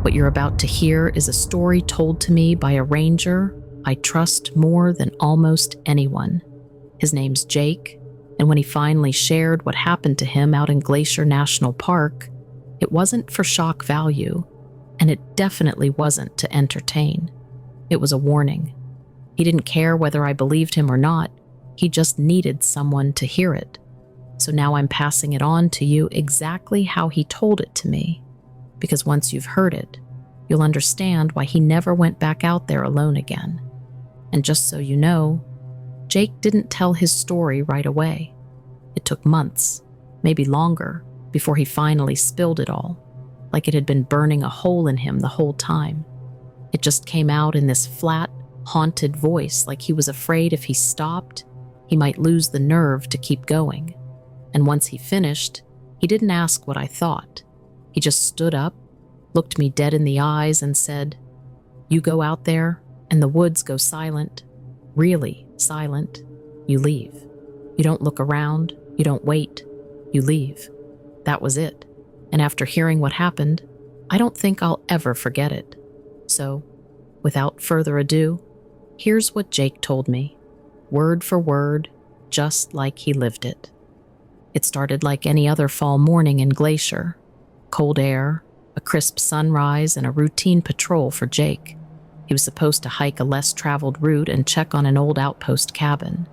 What you're about to hear is a story told to me by a ranger I trust more than almost anyone. His name's Jake, and when he finally shared what happened to him out in Glacier National Park, it wasn't for shock value, and it definitely wasn't to entertain. It was a warning. He didn't care whether I believed him or not. He just needed someone to hear it. So now I'm passing it on to you exactly how he told it to me, because once you've heard it, you'll understand why he never went back out there alone again. And just so you know, Jake didn't tell his story right away. It took months, maybe longer, before he finally spilled it all, like it had been burning a hole in him the whole time. It just came out in this flat, haunted voice, like he was afraid if he stopped, he might lose the nerve to keep going. And once he finished, he didn't ask what I thought. He just stood up, looked me dead in the eyes, and said, "You go out there, and the woods go silent, really silent. You leave. You don't look around, you don't wait, you leave." That was it. And after hearing what happened, I don't think I'll ever forget it. So, without further ado, here's what Jake told me, word for word, just like he lived it. It started like any other fall morning in Glacier. Cold air, a crisp sunrise, and a routine patrol for Jake. He was supposed to hike a less traveled route and check on an old outpost cabin.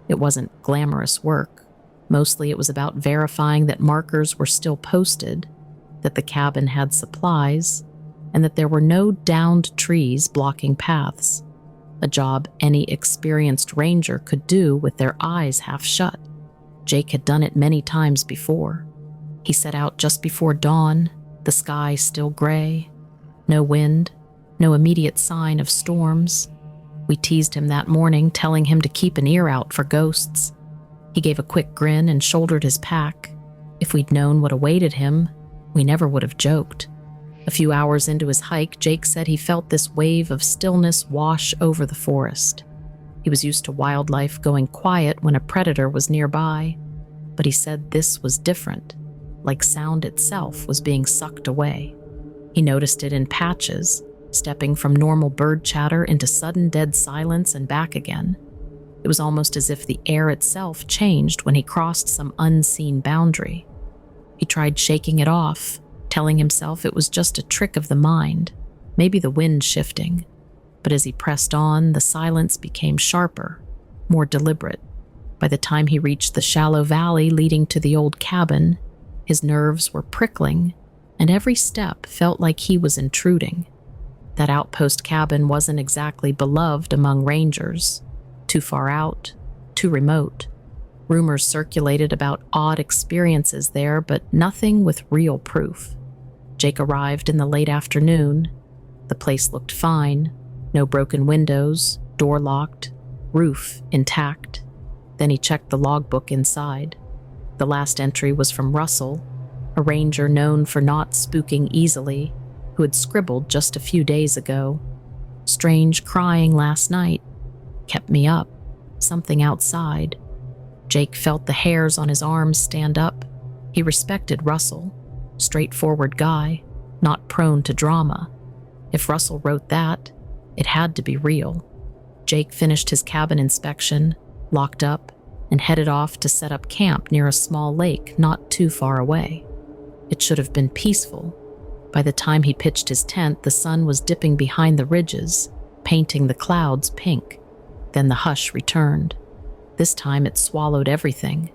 It wasn't glamorous work. Mostly it was about verifying that markers were still posted, that the cabin had supplies, and that there were no downed trees blocking paths. A job any experienced ranger could do with their eyes half shut. Jake had done it many times before. He set out just before dawn, the sky still gray, no wind, no immediate sign of storms. We teased him that morning, telling him to keep an ear out for ghosts. He gave a quick grin and shouldered his pack. If we'd known what awaited him, we never would have joked. A few hours into his hike, Jake said he felt this wave of stillness wash over the forest. He was used to wildlife going quiet when a predator was nearby, but he said this was different, like sound itself was being sucked away. He noticed it in patches, stepping from normal bird chatter into sudden dead silence and back again. It was almost as if the air itself changed when he crossed some unseen boundary. He tried shaking it off, telling himself it was just a trick of the mind, maybe the wind shifting. But as he pressed on, the silence became sharper, more deliberate. By the time he reached the shallow valley leading to the old cabin, his nerves were prickling, and every step felt like he was intruding. That outpost cabin wasn't exactly beloved among rangers. Too far out, too remote. Rumors circulated about odd experiences there, but nothing with real proof. Jake arrived in the late afternoon. The place looked fine. No broken windows, door locked, roof intact. Then he checked the logbook inside. The last entry was from Russell, a ranger known for not spooking easily, who had scribbled just a few days ago. "Strange crying last night. Kept me up. Something outside." Jake felt the hairs on his arms stand up. He respected Russell. Straightforward guy, not prone to drama. If Russell wrote that, it had to be real. Jake finished his cabin inspection, locked up, and headed off to set up camp near a small lake not too far away. It should have been peaceful. By the time he pitched his tent, the sun was dipping behind the ridges, painting the clouds pink. Then the hush returned. This time it swallowed everything.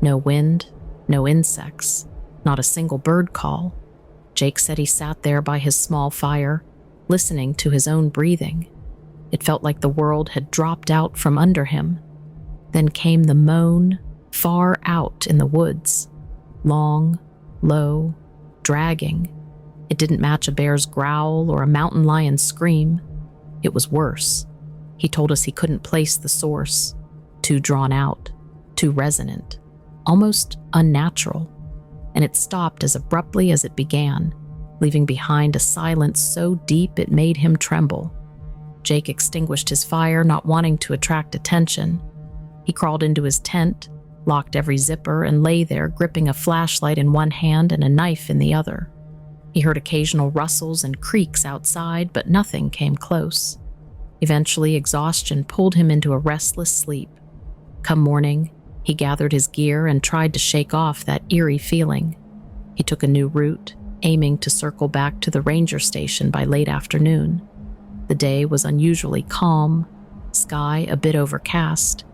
No wind, no insects, not a single bird call. Jake said he sat there by his small fire, listening to his own breathing. It felt like the world had dropped out from under him. Then came the moan, far out in the woods. Long, low, dragging. It didn't match a bear's growl or a mountain lion's scream. It was worse. He told us he couldn't place the source. Too drawn out, too resonant, almost unnatural. And it stopped as abruptly as it began, leaving behind a silence so deep it made him tremble. Jake extinguished his fire, not wanting to attract attention. He crawled into his tent, locked every zipper, and lay there gripping a flashlight in one hand and a knife in the other. He heard occasional rustles and creaks outside, but nothing came close. Eventually, exhaustion pulled him into a restless sleep. Come morning, he gathered his gear and tried to shake off that eerie feeling. He took a new route, aiming to circle back to the ranger station by late afternoon. The day was unusually calm, sky a bit overcast.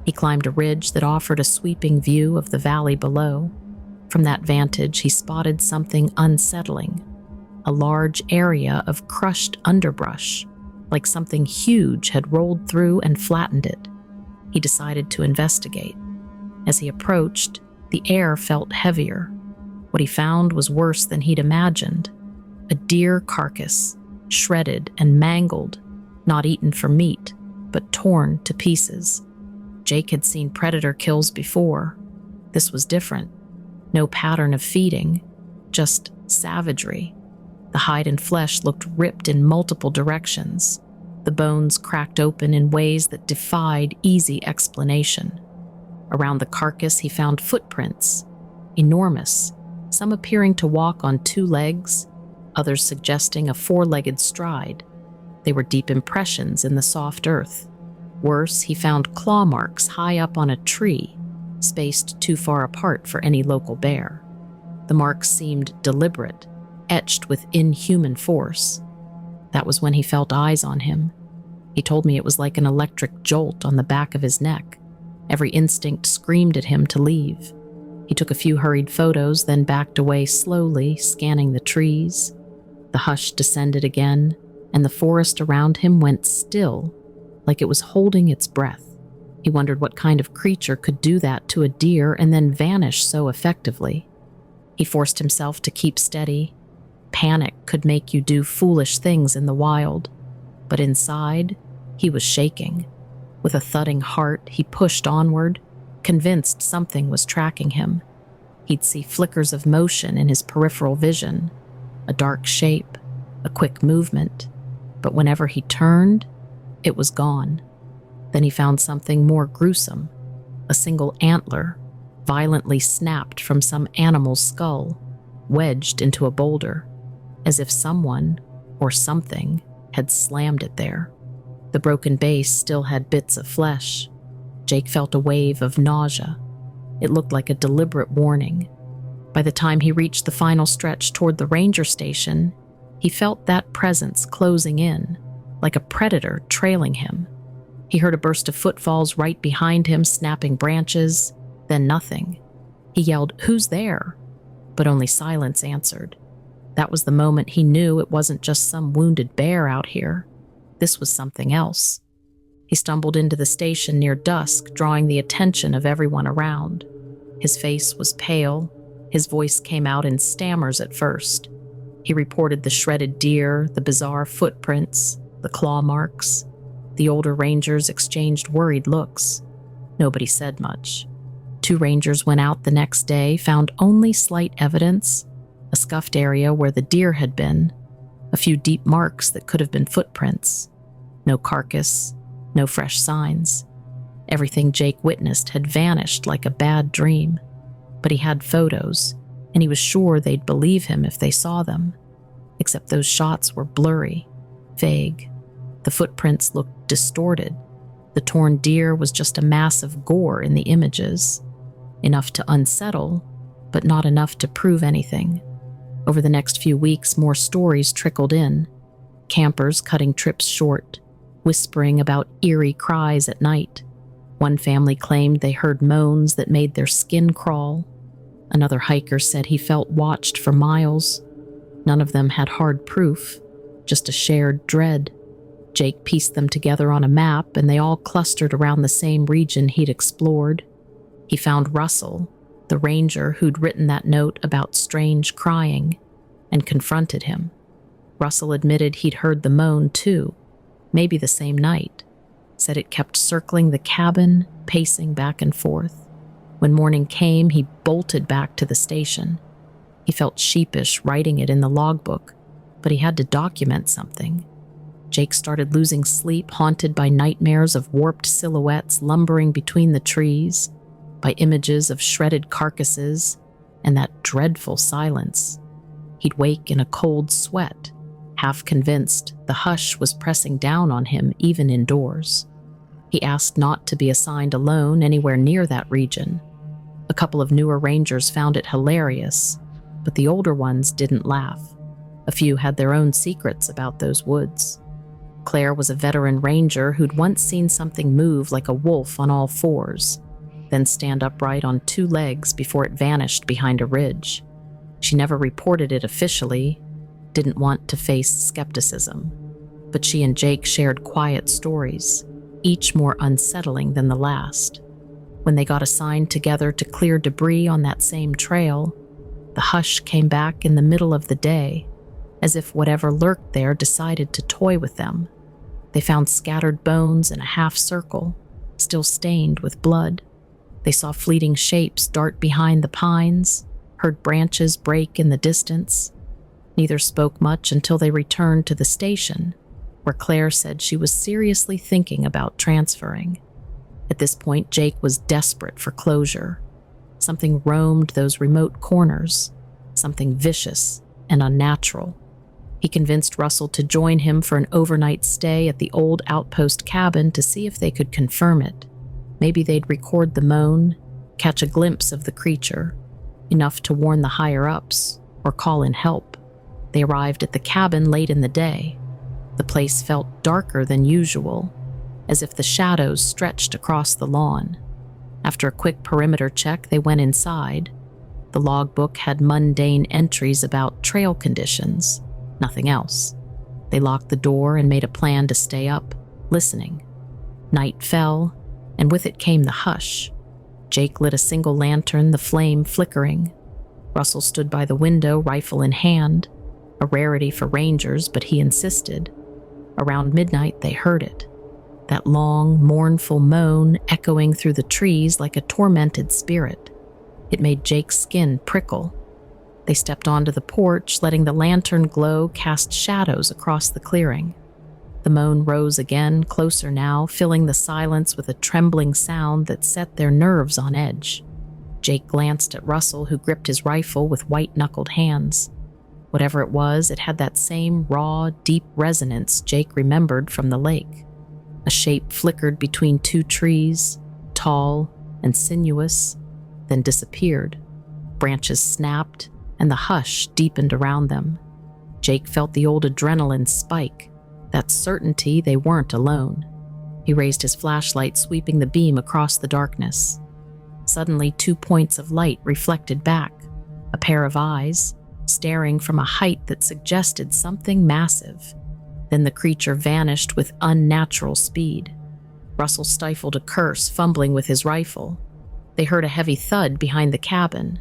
He climbed a ridge that offered a sweeping view of the valley below. From that vantage, he spotted something unsettling, a large area of crushed underbrush, like something huge had rolled through and flattened it. He decided to investigate. As he approached, the air felt heavier. What he found was worse than he'd imagined. A deer carcass, shredded and mangled, not eaten for meat, but torn to pieces. Jake had seen predator kills before. This was different. No pattern of feeding, just savagery. The hide and flesh looked ripped in multiple directions. The bones cracked open in ways that defied easy explanation. Around the carcass, he found footprints, enormous, some appearing to walk on two legs, others suggesting a four-legged stride. They were deep impressions in the soft earth. Worse, he found claw marks high up on a tree, spaced too far apart for any local bear. The marks seemed deliberate, etched with inhuman force. That was when he felt eyes on him. He told me it was like an electric jolt on the back of his neck. Every instinct screamed at him to leave. He took a few hurried photos, then backed away slowly, scanning the trees. The hush descended again, and the forest around him went still, like it was holding its breath. He wondered what kind of creature could do that to a deer and then vanish so effectively. He forced himself to keep steady. Panic could make you do foolish things in the wild, but inside, he was shaking. With a thudding heart, he pushed onward, convinced something was tracking him. He'd see flickers of motion in his peripheral vision, a dark shape, a quick movement, but whenever he turned, it was gone. Then he found something more gruesome, a single antler, violently snapped from some animal's skull, wedged into a boulder, as if someone, or something, had slammed it there. The broken base still had bits of flesh. Jake felt a wave of nausea. It looked like a deliberate warning. By the time he reached the final stretch toward the ranger station, he felt that presence closing in, like a predator trailing him. He heard a burst of footfalls right behind him, snapping branches, then nothing. He yelled, "Who's there?" But only silence answered. That was the moment he knew it wasn't just some wounded bear out here. This was something else. He stumbled into the station near dusk, drawing the attention of everyone around. His face was pale. His voice came out in stammers at first. He reported the shredded deer, the bizarre footprints, the claw marks. The older rangers exchanged worried looks. Nobody said much. 2 rangers went out the next day, found only slight evidence, a scuffed area where the deer had been, a few deep marks that could have been footprints. No carcass, no fresh signs. Everything Jake witnessed had vanished like a bad dream. But he had photos, and he was sure they'd believe him if they saw them. Except those shots were blurry, vague. The footprints looked distorted. The torn deer was just a mass of gore in the images. Enough to unsettle, but not enough to prove anything. Over the next few weeks, more stories trickled in. Campers cutting trips short, whispering about eerie cries at night. One family claimed they heard moans that made their skin crawl. Another hiker said he felt watched for miles. None of them had hard proof, just a shared dread. Jake pieced them together on a map, and they all clustered around the same region he'd explored. He found Russell, the ranger who'd written that note about strange crying, and confronted him. Russell admitted he'd heard the moan too, maybe the same night. Said it kept circling the cabin, pacing back and forth. When morning came, he bolted back to the station. He felt sheepish writing it in the logbook, but he had to document something. Jake started losing sleep, haunted by nightmares of warped silhouettes lumbering between the trees, by images of shredded carcasses, and that dreadful silence. He'd wake in a cold sweat, half convinced the hush was pressing down on him even indoors. He asked not to be assigned alone anywhere near that region. A couple of newer rangers found it hilarious, but the older ones didn't laugh. A few had their own secrets about those woods. Claire was a veteran ranger who'd once seen something move like a wolf on all fours, then stand upright on two legs before it vanished behind a ridge. She never reported it officially, didn't want to face skepticism, but she and Jake shared quiet stories, each more unsettling than the last. When they got assigned together to clear debris on that same trail, the hush came back in the middle of the day, as if whatever lurked there decided to toy with them. They found scattered bones in a half circle, still stained with blood. They saw fleeting shapes dart behind the pines, heard branches break in the distance. Neither spoke much until they returned to the station, where Claire said she was seriously thinking about transferring. At this point, Jake was desperate for closure. Something roamed those remote corners, something vicious and unnatural. He convinced Russell to join him for an overnight stay at the old outpost cabin to see if they could confirm it. Maybe they'd record the moan, catch a glimpse of the creature, enough to warn the higher-ups or call in help. They arrived at the cabin late in the day. The place felt darker than usual, as if the shadows stretched across the lawn. After a quick perimeter check, they went inside. The logbook had mundane entries about trail conditions, nothing else. They locked the door and made a plan to stay up, listening. Night fell, and with it came the hush. Jake lit a single lantern, the flame flickering. Russell stood by the window, rifle in hand, a rarity for rangers, but he insisted. Around midnight, they heard it. That long, mournful moan echoing through the trees like a tormented spirit. It made Jake's skin prickle. They stepped onto the porch, letting the lantern glow cast shadows across the clearing. The moan rose again, closer now, filling the silence with a trembling sound that set their nerves on edge. Jake glanced at Russell, who gripped his rifle with white-knuckled hands. Whatever it was, it had that same raw, deep resonance Jake remembered from the lake. A shape flickered between two trees, tall and sinuous, then disappeared. Branches snapped, and the hush deepened around them. Jake felt the old adrenaline spike, that certainty they weren't alone. He raised his flashlight, sweeping the beam across the darkness. Suddenly, 2 points of light reflected back, a pair of eyes, staring from a height that suggested something massive. Then the creature vanished with unnatural speed. Russell stifled a curse, fumbling with his rifle. They heard a heavy thud behind the cabin.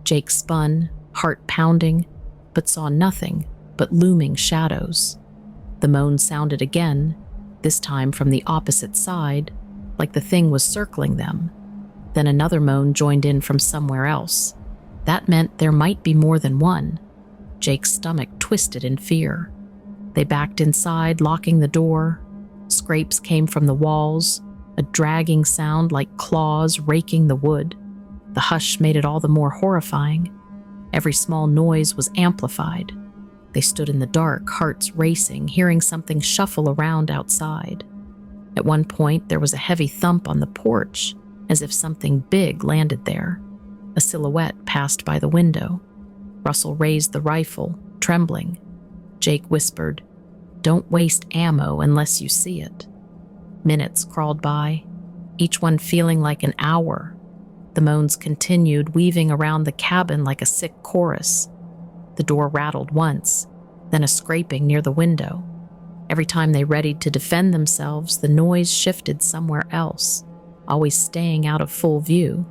Jake spun, heart pounding, but saw nothing but looming shadows. The moan sounded again, this time from the opposite side, like the thing was circling them. Then another moan joined in from somewhere else. That meant there might be more than one. Jake's stomach twisted in fear. They backed inside, locking the door. Scrapes came from the walls, a dragging sound like claws raking the wood. The hush made it all the more horrifying. Every small noise was amplified. They stood in the dark, hearts racing, hearing something shuffle around outside. At one point, there was a heavy thump on the porch, as if something big landed there. A silhouette passed by the window. Russell raised the rifle, trembling. Jake whispered, "Don't waste ammo unless you see it." Minutes crawled by, each one feeling like an hour. The moans continued, weaving around the cabin like a sick chorus. The door rattled once, then a scraping near the window. Every time they readied to defend themselves, the noise shifted somewhere else, always staying out of full view.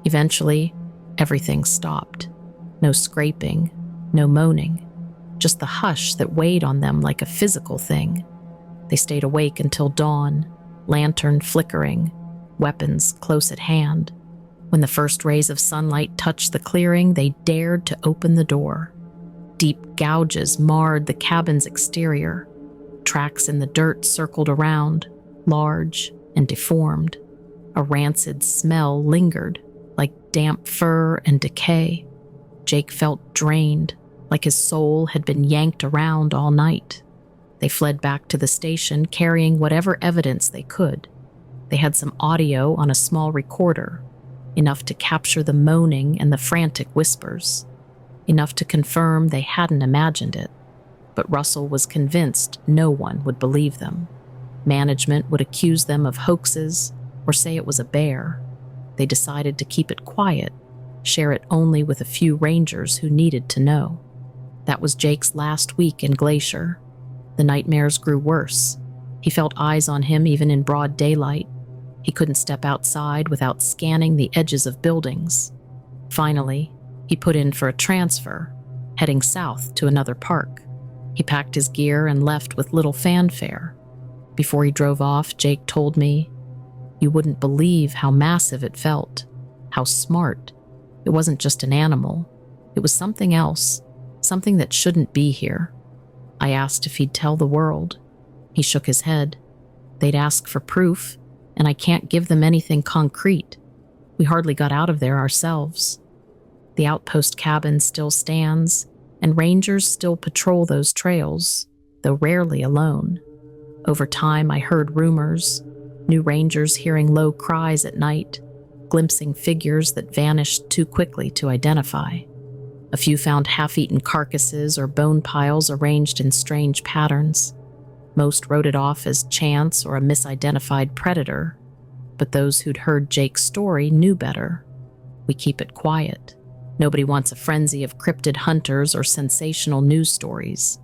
Eventually, everything stopped. No scraping, no moaning, just the hush that weighed on them like a physical thing. They stayed awake until dawn, lantern flickering, weapons close at hand. When the first rays of sunlight touched the clearing, they dared to open the door. Deep gouges marred the cabin's exterior. Tracks in the dirt circled around, large and deformed. A rancid smell lingered, like damp fur and decay. Jake felt drained, like his soul had been yanked around all night. They fled back to the station carrying whatever evidence they could. They had some audio on a small recorder, enough to capture the moaning and the frantic whispers, enough to confirm they hadn't imagined it. But Russell was convinced no one would believe them. Management would accuse them of hoaxes or say it was a bear. They decided to keep it quiet, share it only with a few rangers who needed to know. That was Jake's last week in Glacier. The nightmares grew worse. He felt eyes on him even in broad daylight. He couldn't step outside without scanning the edges of buildings. Finally, he put in for a transfer, heading south to another park. He packed his gear and left with little fanfare. Before he drove off, Jake told me, "You wouldn't believe how massive it felt, how smart. It wasn't just an animal. It was something else, something that shouldn't be here." I asked if he'd tell the world. He shook his head. They'd ask for proof, and I can't give them anything concrete. We hardly got out of there ourselves. The outpost cabin still stands, and rangers still patrol those trails, though rarely alone. Over time, I heard rumors, new rangers hearing low cries at night, glimpsing figures that vanished too quickly to identify. A few found half-eaten carcasses or bone piles arranged in strange patterns. Most wrote it off as chance or a misidentified predator, but those who'd heard Jake's story knew better. We keep it quiet. Nobody wants a frenzy of cryptid hunters or sensational news stories.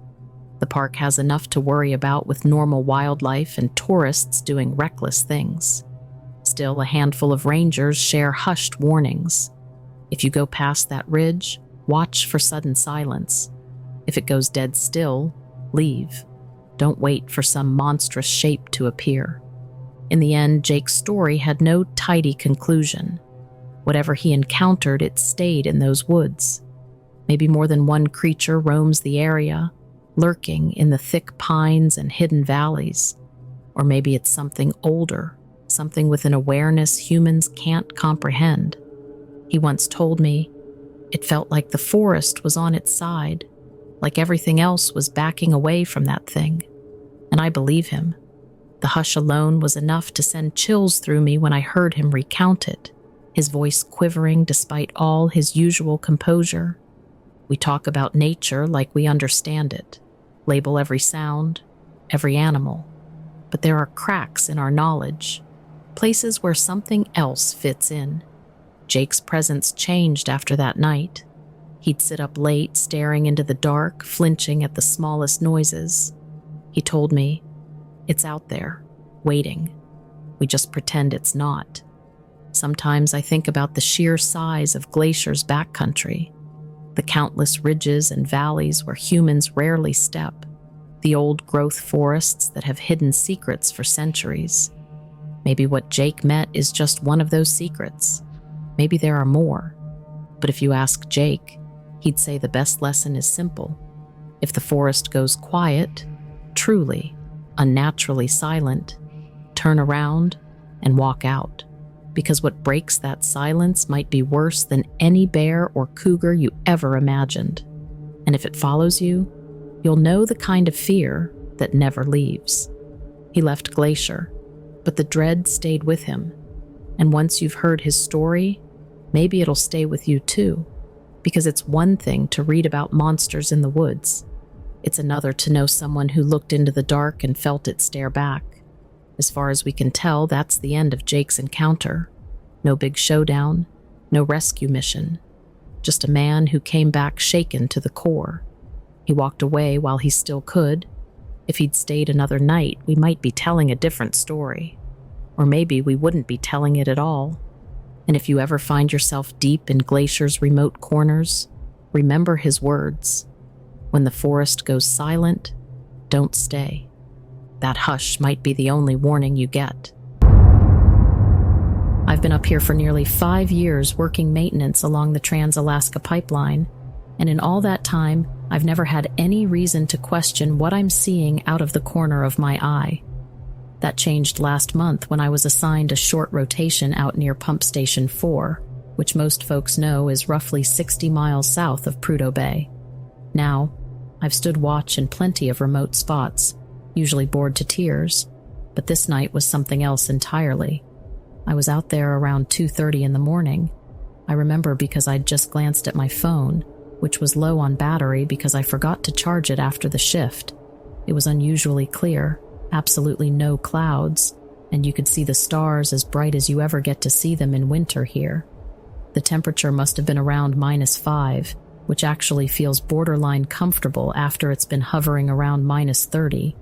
The park has enough to worry about with normal wildlife and tourists doing reckless things. Still, a handful of rangers share hushed warnings. If you go past that ridge, watch for sudden silence. If it goes dead still, leave. Don't wait for some monstrous shape to appear. In the end, Jake's story had no tidy conclusion. Whatever he encountered, it stayed in those woods. Maybe more than one creature roams the area, lurking in the thick pines and hidden valleys. Or maybe it's something older, something with an awareness humans can't comprehend. He once told me, it felt like the forest was on its side, like everything else was backing away from that thing. And I believe him. The hush alone was enough to send chills through me when I heard him recount it, his voice quivering despite all his usual composure. We talk about nature like we understand it, label every sound, every animal. But there are cracks in our knowledge, places where something else fits in. Jake's presence changed after that night. He'd sit up late, staring into the dark, flinching at the smallest noises. He told me, "It's out there, waiting. We just pretend it's not." Sometimes I think about the sheer size of Glacier's backcountry, the countless ridges and valleys where humans rarely step, the old-growth forests that have hidden secrets for centuries. Maybe what Jake met is just one of those secrets. Maybe there are more. But if you ask Jake, he'd say the best lesson is simple. If the forest goes quiet, truly, unnaturally silent, turn around and walk out. Because what breaks that silence might be worse than any bear or cougar you ever imagined. And if it follows you, you'll know the kind of fear that never leaves. He left Glacier, but the dread stayed with him. And once you've heard his story, maybe it'll stay with you too. Because it's one thing to read about monsters in the woods. It's another to know someone who looked into the dark and felt it stare back. As far as we can tell, that's the end of Jake's encounter. No big showdown, no rescue mission. Just a man who came back shaken to the core. He walked away while he still could. If he'd stayed another night, we might be telling a different story. Or maybe we wouldn't be telling it at all. And if you ever find yourself deep in Glacier's remote corners, remember his words. When the forest goes silent, don't stay. That hush might be the only warning you get. I've been up here for nearly 5 years working maintenance along the Trans-Alaska Pipeline, and in all that time, I've never had any reason to question what I'm seeing out of the corner of my eye. That changed last month when I was assigned a short rotation out near Pump Station 4, which most folks know is roughly 60 miles south of Prudhoe Bay. Now, I've stood watch in plenty of remote spots, usually bored to tears, but this night was something else entirely. I was out there around 2:30 in the morning. I remember because I'd just glanced at my phone, which was low on battery because I forgot to charge it after the shift. It was unusually clear, absolutely no clouds, and you could see the stars as bright as you ever get to see them in winter here. The temperature must have been around -5, which actually feels borderline comfortable after it's been hovering around -30.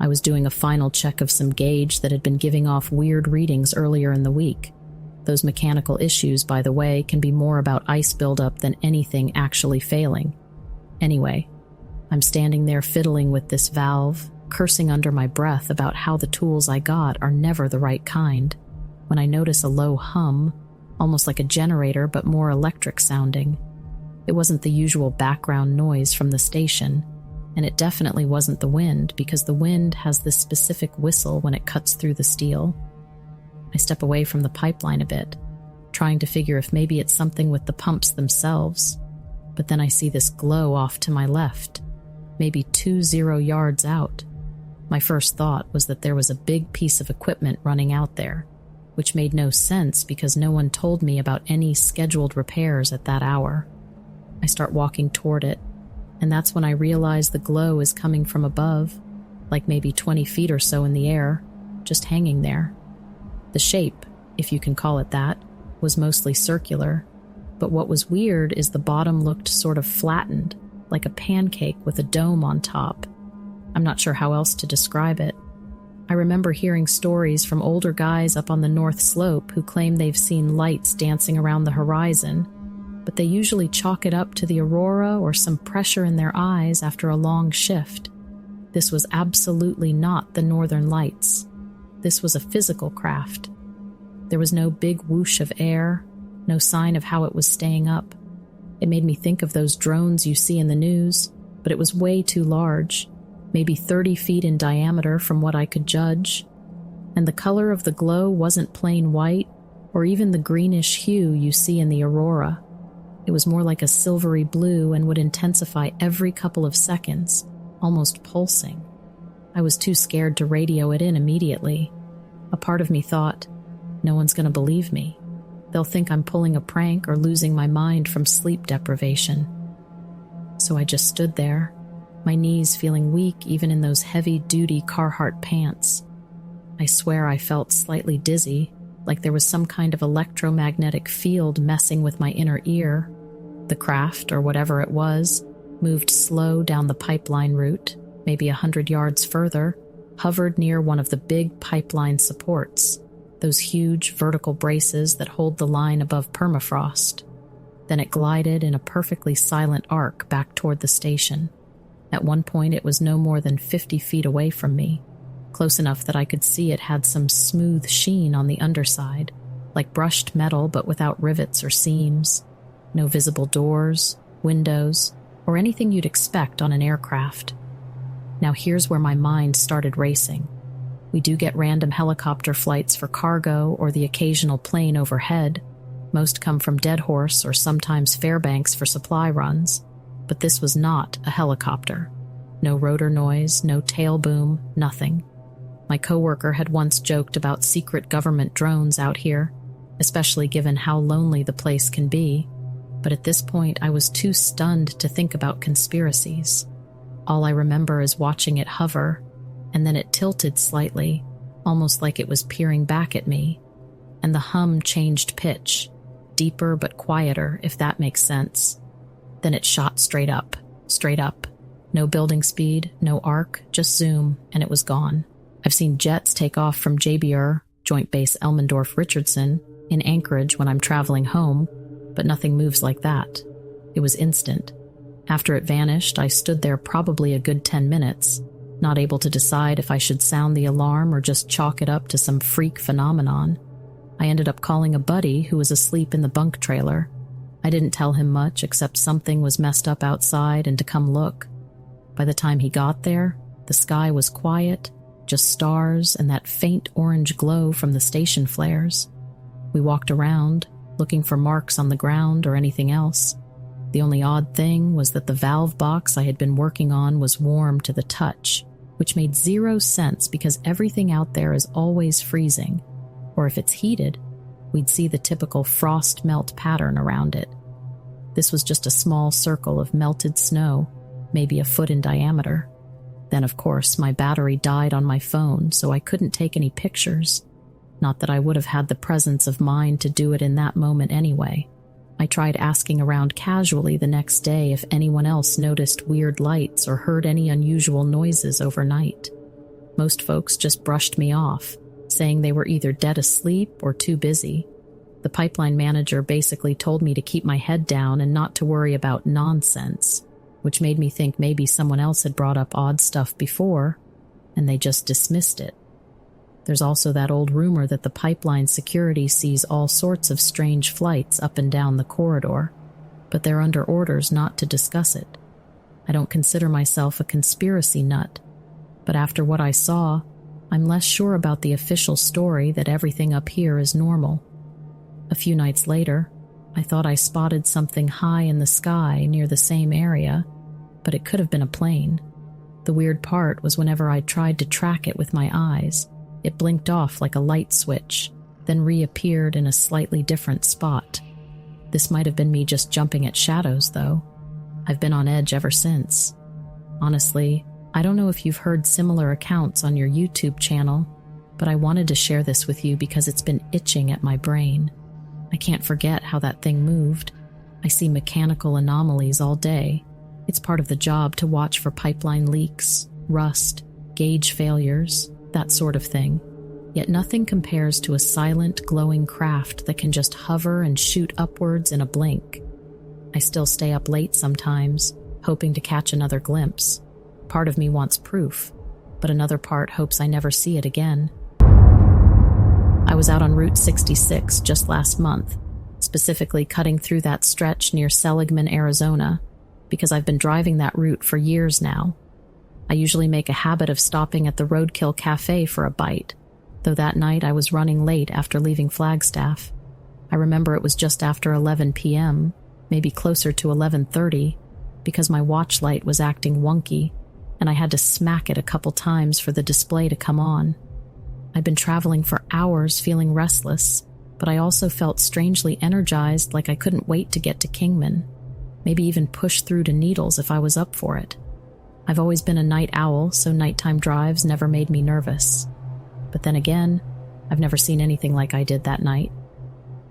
I was doing a final check of some gauge that had been giving off weird readings earlier in the week. Those mechanical issues, by the way, can be more about ice buildup than anything actually failing. Anyway, I'm standing there fiddling with this valve, cursing under my breath about how the tools I got are never the right kind, when I notice a low hum, almost like a generator but more electric sounding. It wasn't the usual background noise from the station, and it definitely wasn't the wind, because the wind has this specific whistle when it cuts through the steel. I step away from the pipeline a bit, trying to figure if maybe it's something with the pumps themselves, but then I see this glow off to my left, maybe 20 yards out. My first thought was that there was a big piece of equipment running out there, which made no sense because no one told me about any scheduled repairs at that hour. I start walking toward it, and that's when I realize the glow is coming from above, like maybe 20 feet or so in the air, just hanging there. The shape, if you can call it that, was mostly circular, but what was weird is the bottom looked sort of flattened, like a pancake with a dome on top. I'm not sure how else to describe it. I remember hearing stories from older guys up on the North Slope who claim they've seen lights dancing around the horizon, but they usually chalk it up to the aurora or some pressure in their eyes after a long shift. This was absolutely not the Northern Lights. This was a physical craft. There was no big whoosh of air, no sign of how it was staying up. It made me think of those drones you see in the news, but it was way too large, maybe 30 feet in diameter from what I could judge. And the color of the glow wasn't plain white, or even the greenish hue you see in the aurora. It was more like a silvery blue and would intensify every couple of seconds, almost pulsing. I was too scared to radio it in immediately. A part of me thought, no one's going to believe me. They'll think I'm pulling a prank or losing my mind from sleep deprivation. So I just stood there, my knees feeling weak even in those heavy-duty Carhartt pants. I swear I felt slightly dizzy, like there was some kind of electromagnetic field messing with my inner ear. The craft, or whatever it was, moved slow down the pipeline route, maybe 100 yards further, hovered near one of the big pipeline supports, those huge vertical braces that hold the line above permafrost. Then it glided in a perfectly silent arc back toward the station. At one point, it was no more than 50 feet away from me, close enough that I could see it had some smooth sheen on the underside, like brushed metal but without rivets or seams. No visible doors, windows, or anything you'd expect on an aircraft. Now here's where my mind started racing. We do get random helicopter flights for cargo or the occasional plane overhead. Most come from Deadhorse or sometimes Fairbanks for supply runs. But this was not a helicopter. No rotor noise, no tail boom, nothing. My coworker had once joked about secret government drones out here, especially given how lonely the place can be. But at this point, I was too stunned to think about conspiracies. All I remember is watching it hover, and then it tilted slightly, almost like it was peering back at me, and the hum changed pitch, deeper but quieter, if that makes sense. Then it shot straight up. No building speed, no arc, just zoom, and it was gone. I've seen jets take off from JBR, Joint Base Elmendorf-Richardson, in Anchorage when I'm traveling home, but nothing moves like that. It was instant. After it vanished, I stood there probably a good 10 minutes, not able to decide if I should sound the alarm or just chalk it up to some freak phenomenon. I ended up calling a buddy who was asleep in the bunk trailer. I didn't tell him much except something was messed up outside and to come look. By the time he got there, the sky was quiet, just stars and that faint orange glow from the station flares. We walked around, looking for marks on the ground or anything else. The only odd thing was that the valve box I had been working on was warm to the touch, which made zero sense because everything out there is always freezing, or if it's heated, we'd see the typical frost melt pattern around it. This was just a small circle of melted snow, maybe a foot in diameter. Then, of course, my battery died on my phone, so I couldn't take any pictures. Not that I would have had the presence of mind to do it in that moment anyway. I tried asking around casually the next day if anyone else noticed weird lights or heard any unusual noises overnight. Most folks just brushed me off, saying they were either dead asleep or too busy. The pipeline manager basically told me to keep my head down and not to worry about nonsense, which made me think maybe someone else had brought up odd stuff before, and they just dismissed it. There's also that old rumor that the pipeline security sees all sorts of strange flights up and down the corridor, but they're under orders not to discuss it. I don't consider myself a conspiracy nut, but after what I saw, I'm less sure about the official story that everything up here is normal. A few nights later, I thought I spotted something high in the sky near the same area, but it could have been a plane. The weird part was whenever I tried to track it with my eyes, it blinked off like a light switch, then reappeared in a slightly different spot. This might have been me just jumping at shadows, though. I've been on edge ever since. Honestly, I don't know if you've heard similar accounts on your YouTube channel, but I wanted to share this with you because it's been itching at my brain. I can't forget how that thing moved. I see mechanical anomalies all day. It's part of the job to watch for pipeline leaks, rust, gauge failures, that sort of thing. Yet nothing compares to a silent, glowing craft that can just hover and shoot upwards in a blink. I still stay up late sometimes, hoping to catch another glimpse. Part of me wants proof, but another part hopes I never see it again. I was out on Route 66 just last month, specifically cutting through that stretch near Seligman, Arizona, because I've been driving that route for years now. I usually make a habit of stopping at the Roadkill Cafe for a bite, though that night I was running late after leaving Flagstaff. I remember it was just after 11 p.m., maybe closer to 11:30, because my watch light was acting wonky, and I had to smack it a couple times for the display to come on. I'd been traveling for hours feeling restless, but I also felt strangely energized, like I couldn't wait to get to Kingman, maybe even push through to Needles if I was up for it. I've always been a night owl, so nighttime drives never made me nervous. But then again, I've never seen anything like I did that night.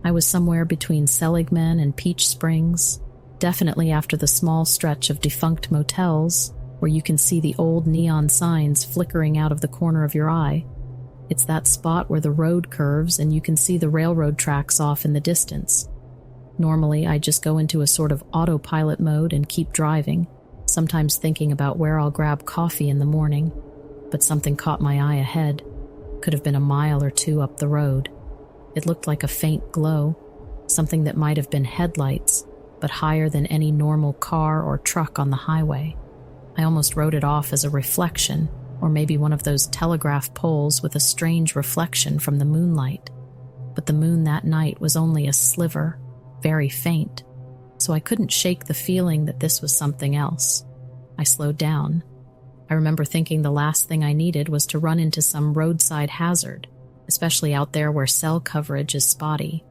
I was somewhere between Seligman and Peach Springs, definitely after the small stretch of defunct motels where you can see the old neon signs flickering out of the corner of your eye. It's that spot where the road curves and you can see the railroad tracks off in the distance. Normally, I just go into a sort of autopilot mode and keep driving, sometimes thinking about where I'll grab coffee in the morning, but something caught my eye ahead. Could have been a mile or two up the road. It looked like a faint glow, something that might have been headlights, but higher than any normal car or truck on the highway. I almost wrote it off as a reflection, or maybe one of those telegraph poles with a strange reflection from the moonlight. But the moon that night was only a sliver, very faint, so I couldn't shake the feeling that this was something else. I slowed down. I remember thinking the last thing I needed was to run into some roadside hazard, especially out there where cell coverage is spotty.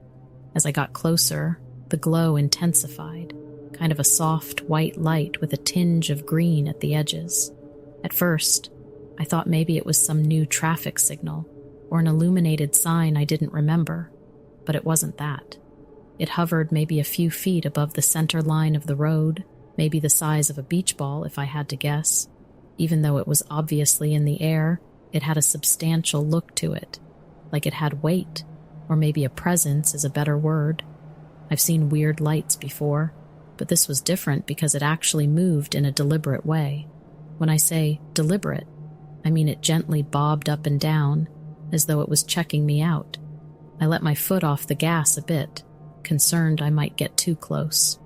As I got closer, the glow intensified, kind of a soft white light with a tinge of green at the edges. At first, I thought maybe it was some new traffic signal or an illuminated sign I didn't remember, but it wasn't that. It hovered maybe a few feet above the center line of the road, maybe the size of a beach ball if I had to guess. Even though it was obviously in the air, it had a substantial look to it, like it had weight, or maybe a presence is a better word. I've seen weird lights before, but this was different because it actually moved in a deliberate way. When I say deliberate, I mean it gently bobbed up and down, as though it was checking me out. I let my foot off the gas a bit, concerned I might get too close.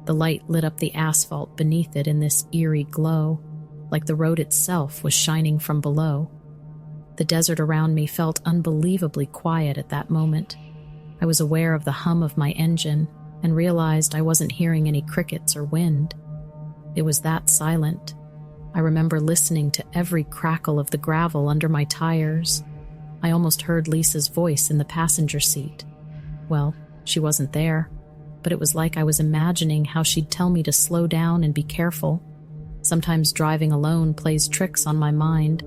The light lit up the asphalt beneath it in this eerie glow, like the road itself was shining from below. The desert around me felt unbelievably quiet at that moment. I was aware of the hum of my engine, and realized I wasn't hearing any crickets or wind. It was that silent. I remember listening to every crackle of the gravel under my tires. I almost heard Lisa's voice in the passenger seat. Well, she wasn't there, but it was like I was imagining how she'd tell me to slow down and be careful. Sometimes driving alone plays tricks on my mind,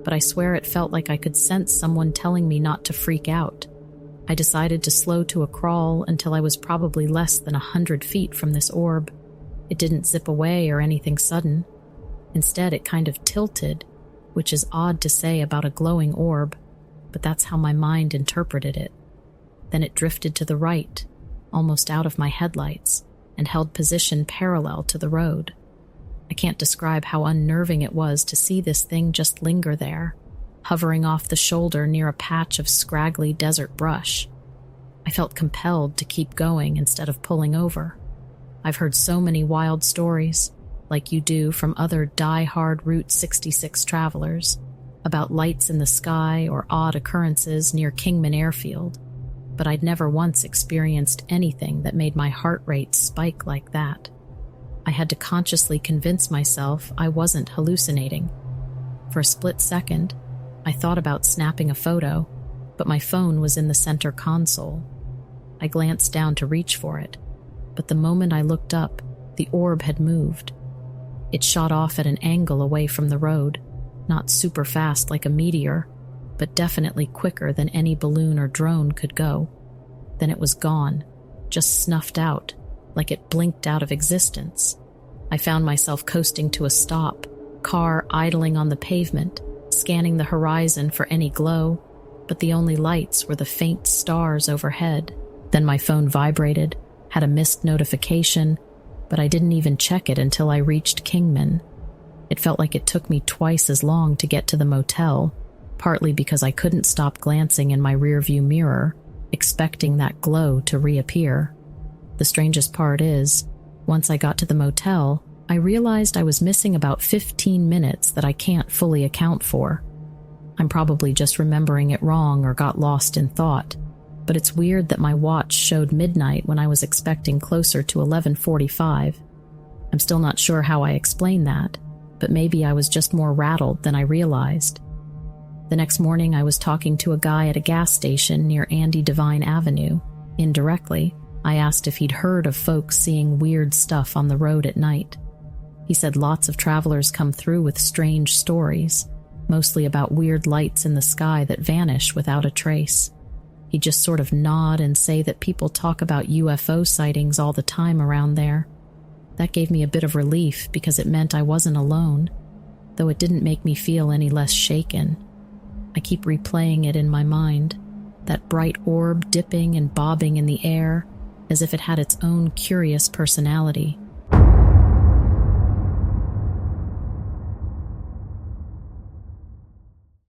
but I swear it felt like I could sense someone telling me not to freak out. I decided to slow to a crawl until I was probably less than 100 feet from this orb. It didn't zip away or anything sudden. Instead, it kind of tilted, which is odd to say about a glowing orb, but that's how my mind interpreted it. Then it drifted to the right, almost out of my headlights, and held position parallel to the road. I can't describe how unnerving it was to see this thing just linger there, hovering off the shoulder near a patch of scraggly desert brush. I felt compelled to keep going instead of pulling over. I've heard so many wild stories, like you do from other die-hard Route 66 travelers, about lights in the sky or odd occurrences near Kingman Airfield, but I'd never once experienced anything that made my heart rate spike like that. I had to consciously convince myself I wasn't hallucinating. For a split second, I thought about snapping a photo, but my phone was in the center console. I glanced down to reach for it, but the moment I looked up, the orb had moved. It shot off at an angle away from the road, not super fast like a meteor, but definitely quicker than any balloon or drone could go. Then it was gone, just snuffed out, like it blinked out of existence. I found myself coasting to a stop, car idling on the pavement, scanning the horizon for any glow, but the only lights were the faint stars overhead. Then my phone vibrated, had a missed notification, but I didn't even check it until I reached Kingman. It felt like it took me twice as long to get to the motel, partly because I couldn't stop glancing in my rearview mirror, expecting that glow to reappear. The strangest part is, once I got to the motel, I realized I was missing about 15 minutes that I can't fully account for. I'm probably just remembering it wrong or got lost in thought, but it's weird that my watch showed midnight when I was expecting closer to 11:45. I'm still not sure how I explain that, but maybe I was just more rattled than I realized. The next morning I was talking to a guy at a gas station near Andy Devine Avenue. Indirectly, I asked if he'd heard of folks seeing weird stuff on the road at night. He said lots of travelers come through with strange stories, mostly about weird lights in the sky that vanish without a trace. He'd just sort of nod and say that people talk about UFO sightings all the time around there. That gave me a bit of relief because it meant I wasn't alone, though it didn't make me feel any less shaken. I keep replaying it in my mind, that bright orb dipping and bobbing in the air, as if it had its own curious personality.